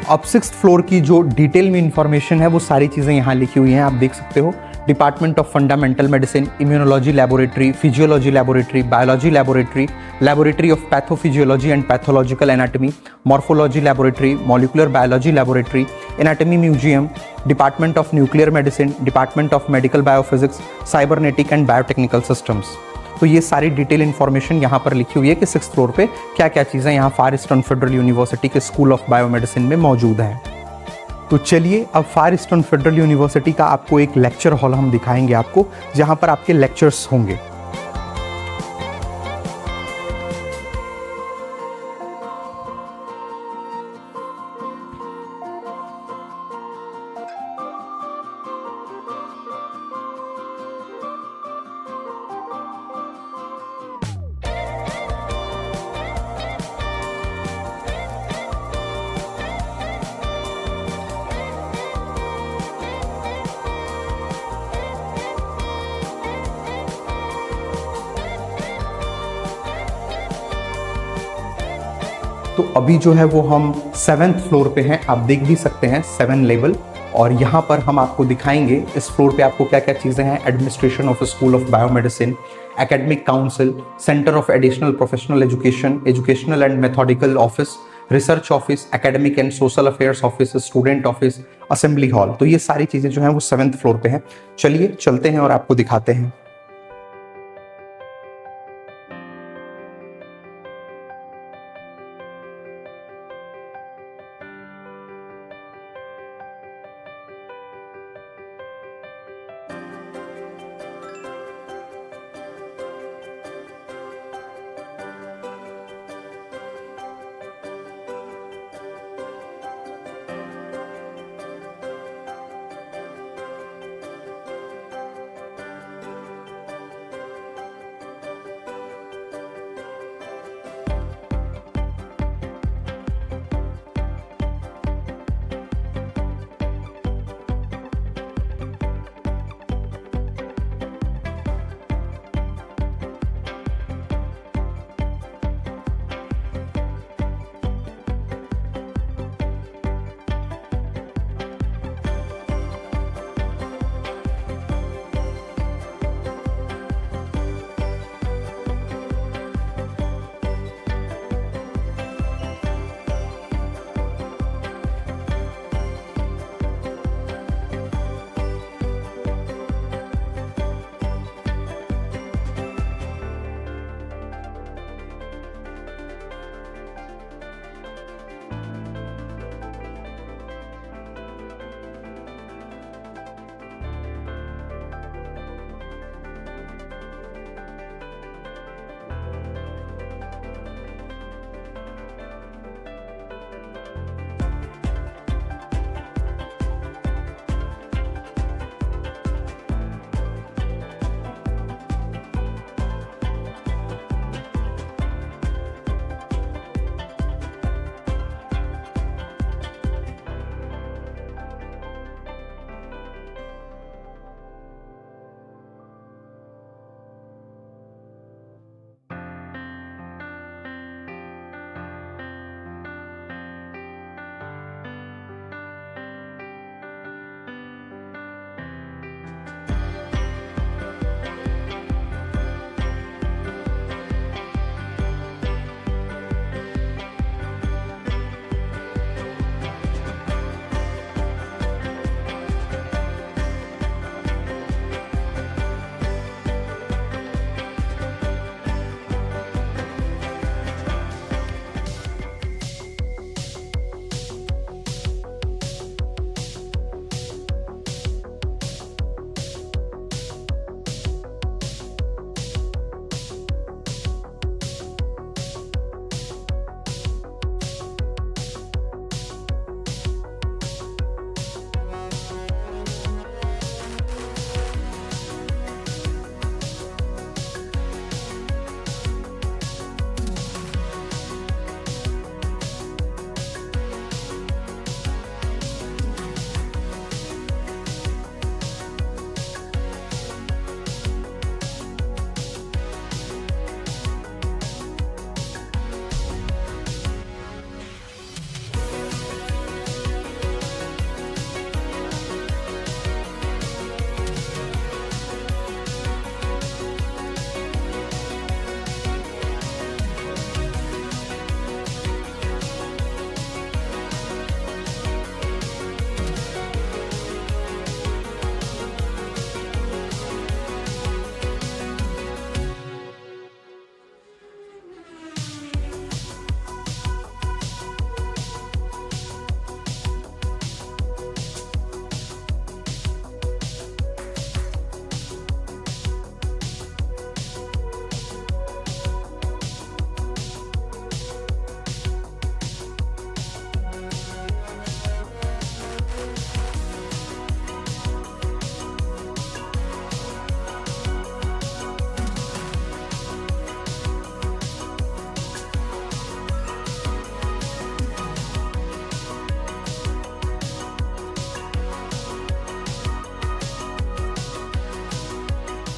अब 6th फ्लोर की जो डिटेल में इंफॉर्मेशन है वो सारी चीज़ें यहाँ लिखी हुई हैं, आप देख सकते हो। Department of fundamental medicine, immunology laboratory, physiology laboratory, biology laboratory, laboratory of pathophysiology and pathological anatomy, morphology laboratory, molecular biology laboratory, anatomy museum, department of nuclear medicine, department of medical biophysics, cybernetic and biotechnical systems. तो ये सारी detail information यहाँ पर लिखी हुई है कि 6th floor पे क्या क्या चीज़ें यहाँ फार ईस्टर्न फेडरल यूनिवर्सिटी के स्कूल ऑफ बायोमेडिसिन में मौजूद है। तो चलिए अब फार ईस्टर्न फेडरल यूनिवर्सिटी का आपको एक लेक्चर हॉल हम दिखाएंगे आपको, जहाँ पर आपके लेक्चर्स होंगे। तो अभी जो है वो हम 7th फ्लोर पे हैं, आप देख भी सकते हैं 7 लेवल। और यहाँ पर हम आपको दिखाएंगे इस फ्लोर पे आपको क्या क्या चीज़ें हैं। Administration of school of biomedicine, academic council, centre of additional professional education, educational and methodical office, research office, academic and social affairs office, student office, assembly hall. तो ये सारी चीज़ें जो हैं वो 7th फ्लोर पे हैं। चलिए चलते हैं और आपको दिखाते हैं।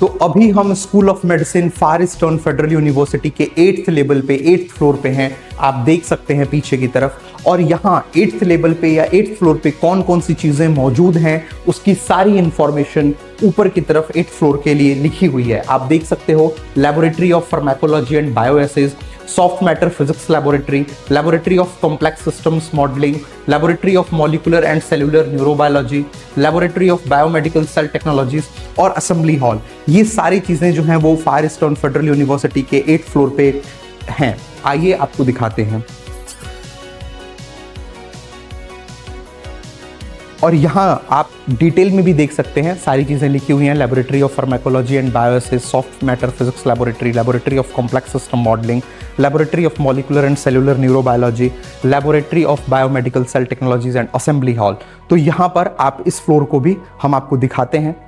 तो अभी हम school of medicine far Eastern Federal university के 8th लेवल पे 8th फ्लोर पे हैं। आप देख सकते हैं पीछे की तरफ, और यहाँ 8th लेवल पे या 8th फ्लोर पे कौन कौन सी चीज़ें मौजूद हैं उसकी सारी इंफॉर्मेशन ऊपर की तरफ 8th फ्लोर के लिए लिखी हुई है। आप देख सकते हो laboratory of pharmacology and bioassays, soft matter physics laboratory, laboratory of complex systems modelling, laboratory of molecular and cellular neurobiology, laboratory of biomedical cell technologies और असेंबली हॉल। ये सारी चीज़ें जो हैं वो फार ईस्टर्न फेडरल यूनिवर्सिटी के 8th फ्लोर पे हैं। आइए आपको दिखाते हैं। और यहाँ आप डिटेल में भी देख सकते हैं, सारी चीज़ें लिखी हुई हैं। Laboratory of pharmacology and bioassays, soft matter physics laboratory, laboratory of complex system modelling, laboratory of molecular and cellular neurobiology, laboratory of biomedical cell technologies and assembly hall. तो यहाँ पर आप इस फ्लोर को भी हम आपको दिखाते हैं।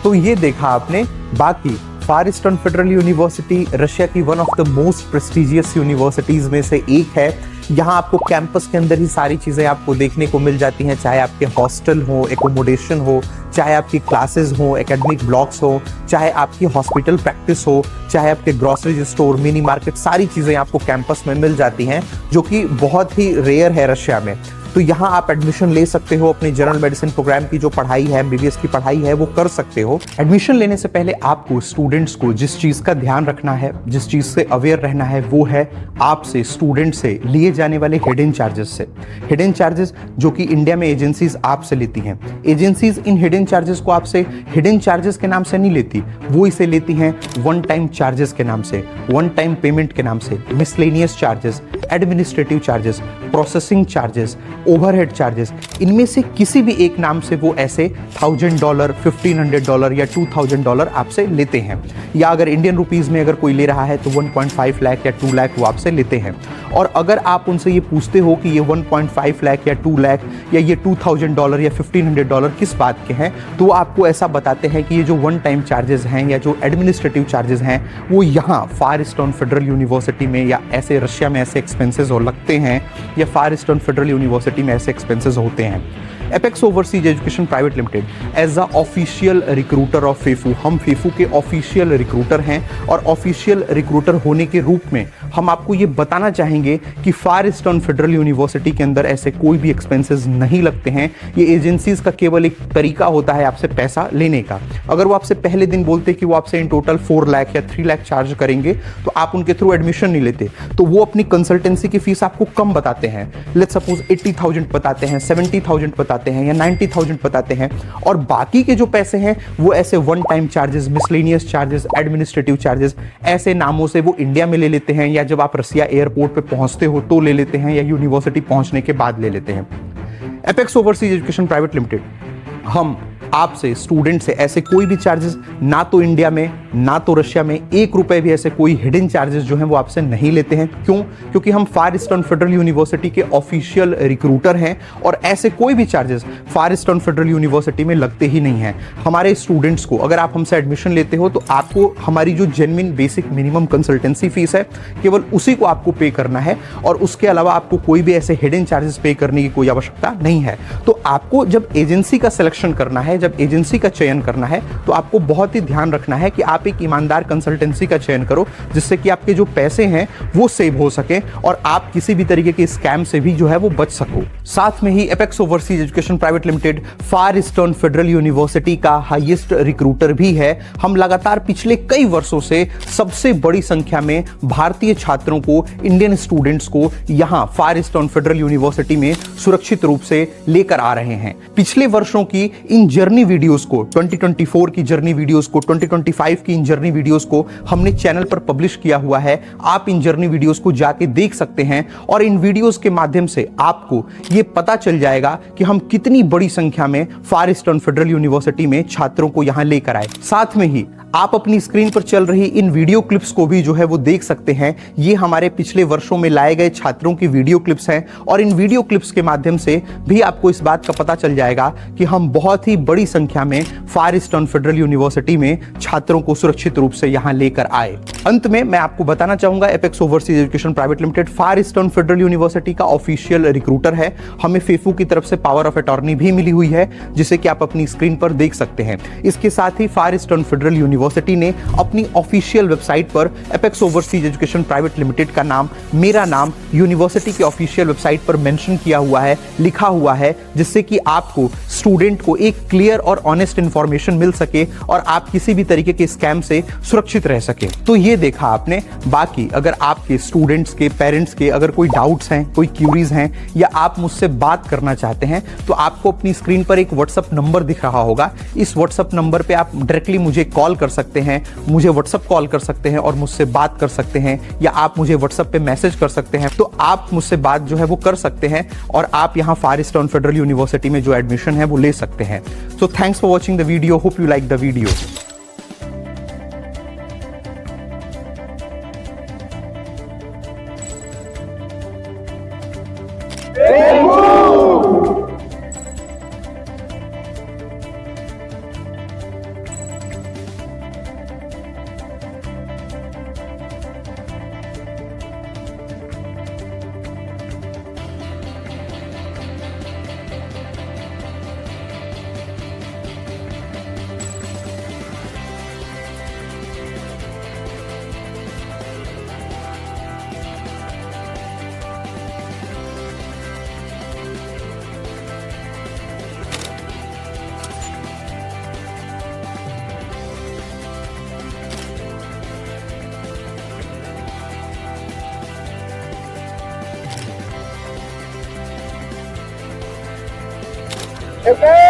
तो ये देखा आपने। बाकी फार ईस्टर्न फेडरल यूनिवर्सिटी रशिया की one of the most prestigious universities में से एक है। यहाँ आपको कैंपस के अंदर ही सारी चीज़ें आपको देखने को मिल जाती हैं, चाहे आपके हॉस्टल हो, एकोमोडेशन हो, चाहे आपकी क्लासेस हो, एकेडमिक ब्लॉक्स हो, चाहे आपकी हॉस्पिटल प्रैक्टिस हो, चाहे आपके ग्रोसरी स्टोर, मिनी मार्केट, सारी चीज़ें आपको कैंपस में मिल जाती हैं, जो कि बहुत ही रेयर है रशिया में। तो यहाँ आप एडमिशन ले सकते हो, अपने जनरल मेडिसिन प्रोग्राम की जो पढ़ाई है, एमबीबीएस की पढ़ाई है, वो कर सकते हो। एडमिशन लेने से पहले आपको स्टूडेंट्स को जिस चीज का ध्यान रखना है, जिस चीज से अवेयर रहना है, वो है आपसे स्टूडेंट से लिए जाने वाले हिडन चार्जेस से। हिडन चार्जेस जो कि इंडिया में एजेंसीज आपसे लेती हैं। एजेंसीज इन हिडन चार्जेस को आपसे हिडन चार्जेस के नाम से नहीं लेती, वो इसे लेती हैं वन टाइम चार्जेस के नाम से, वन टाइम पेमेंट के नाम से। Miscellaneous charges, administrative charges, processing charges, overhead charges, इनमें से किसी भी एक नाम से वो ऐसे $1000, $1500 या $2000 आपसे लेते हैं। या अगर इंडियन रुपीस में अगर कोई ले रहा है तो 1.5 लाख या 2 लाख वो आपसे लेते हैं। और अगर आप उनसे ये पूछते हो कि ये 1.5 लाख या 2 लाख या ये $2000 या $1500 किस बात के हैं, तो वो आपको ऐसा बताते हैं कि ये जो वन टाइम चार्जेस हैं या जो एडमिनिस्ट्रेटिव चार्जेस हैं, वो यहाँ फार ईस्टर्न फेडरल यूनिवर्सिटी में या ऐसे रशिया में ऐसे एक्सपेंसेस हो लगते हैं, या फार ईस्टर्न फेडरल यूनिवर्सिटी में ऐसे एक्सपेंसेस होते हैं। Apex Overseas Education Private Limited as a official recruiter of FEFU, हम फेफू के ऑफिशियल रिक्रूटर हैं, और ऑफिशियल रिक्रूटर होने के रूप में हम आपको ये बताना चाहेंगे कि फार ईस्टर्न फेडरल यूनिवर्सिटी के अंदर ऐसे कोई भी एक्सपेंसेस नहीं लगते हैं। ये एजेंसीज का केवल एक तरीका होता है आपसे पैसा लेने का। अगर वो आपसे पहले दिन बोलते कि वो आपसे इन टोटल 4 लाख या 3 लाख चार्ज करेंगे, तो आप उनके थ्रू एडमिशन नहीं लेते, तो वो अपनी कंसल्टेंसी की फीस आपको कम बताते हैं। लेट्स सपोज 80,000 बताते हैं, 70,000 बताते हैं या 90,000 बताते हैं, और बाकी के जो पैसे हैं वो ऐसे one time charges, miscellaneous charges, administrative charges, ऐसे नामों से वो इंडिया में ले लेते हैं, या जब आप रसिया एयरपोर्ट पे पहुंचते हो तो ले लेते हैं, या यूनिवर्सिटी पहुंचने के बाद ले लेते हैं। Apex Overseas Education Private limited हम आपसे स्टूडेंट से ऐसे कोई भी चार्जेस, ना तो इंडिया में ना तो रशिया में, 1 रुपए भी ऐसे कोई हिडन चार्जेस जो हैं वो आपसे नहीं लेते हैं। क्यों? क्योंकि हम फार ईस्टर्न फेडरल यूनिवर्सिटी के ऑफिशियल रिक्रूटर हैं, और ऐसे कोई भी चार्जेस फार ईस्टर्न फेडरल यूनिवर्सिटी में लगते ही नहीं हैं। हमारे स्टूडेंट्स को अगर आप हमसे एडमिशन लेते हो तो आपको हमारी जो genuine basic minimum consultancy fees है, केवल उसी को आपको पे करना है, और उसके अलावा आपको कोई भी ऐसे हिडन चार्जेस पे करने की कोई आवश्यकता नहीं है। तो आपको जब एजेंसी का सिलेक्शन करना है, जब एजेंसी का चयन करना है, तो आपको बहुत ही ध्यान रखना है कि आप एक ईमानदार कंसल्टेंसी का चयन करो, जिससे कि आपके जो पैसे हैं वो सेव हो सके और आप किसी भी तरीके के स्कैम से भी जो है वो बच सको। साथ में ही Apex Overseas Education Private Limited Far Eastern Federal University का हाईएस्ट रिक्रूटर भी है। हम लगातार पिछले कई वर्षों से सबसे बड़ी संख्या में भारतीय छात्रों को, इंडियन स्टूडेंट्स को यहां फार ईस्टर्न फेडरल यूनिवर्सिटी में सुरक्षित रूप से लेकर आ रहे हैं। पिछले वर्षों की इन जर्नी वीडियोस को, 2024 की जर्नी वीडियोस को, 2025 की इन जर्नी वीडियोस को हमने चैनल पर पब्लिश किया हुआ है। आप इन जर्नी वीडियोस को जाके देख सकते हैं, और इन वीडियोस के माध्यम से आपको ये पता चल जाएगा कि हम कितनी बड़ी संख्या में फार ईस्टर्न फेडरल यूनिवर्सिटी में छात्रों को यहां लेकर आए। साथ में ही आप अपनी स्क्रीन पर चल रही इन वीडियो क्लिप्स को भी जो है वो देख सकते हैं। ये हमारे पिछले वर्षों में लाए गए छात्रों की वीडियो क्लिप्स हैं, और इन वीडियो क्लिप्स के माध्यम से भी आपको इस बात का पता चल जाएगा कि हम बहुत ही बड़ी संख्या में फार ईस्टर्न फेडरल यूनिवर्सिटी में छात्रों को सुरक्षित रूप से यहां लेकर आए। अंत में मैं आपको बताना चाहूंगा, Apex Overseas Education Private Limited Far Eastern Federal University का ऑफिशियल रिक्रूटर है। हमें फेफू की तरफ से पावर ऑफ अटॉर्नी भी मिली हुई है, जिसे कि आप अपनी स्क्रीन पर देख सकते हैं। इसके साथ ही फार ईस्टर्न फेडरल यूनिवर्सिटी ने अपनी ऑफिशियल वेबसाइट पर apex Overseas Education Private limited का नाम, मेरा नाम यूनिवर्सिटी की ऑफिशियल वेबसाइट पर मेंशन किया हुआ है, लिखा हुआ है, जिससे कि आपको स्टूडेंट को एक क्लियर और ऑनेस्ट इंफॉर्मेशन मिल सके और आप किसी भी तरीके के स्कैम से सुरक्षित रह सके। तो ये देखा आपने। बाकी अगर आपके स्टूडेंट्स के, पेरेंट्स के अगर कोई डाउट्स हैं, कोई क्यूरीज हैं, या आप मुझसे बात करना चाहते हैं, तो आपको अपनी स्क्रीन पर एक व्हाट्सएप नंबर दिख रहा होगा। इस व्हाट्सएप नंबर पे आप डायरेक्टली मुझे कॉल कर सकते हैं, मुझे व्हाट्सएप कॉल कर सकते हैं और मुझसे बात कर सकते हैं, या आप मुझे व्हाट्सएप पे मैसेज कर सकते हैं। तो आप मुझसे बात जो है वो कर सकते हैं, और आप यहां फार ईस्टर्न फेडरल यूनिवर्सिटी में जो एडमिशन है वो ले सकते हैं। So thanks for watching the video, hope you like the video. Okay.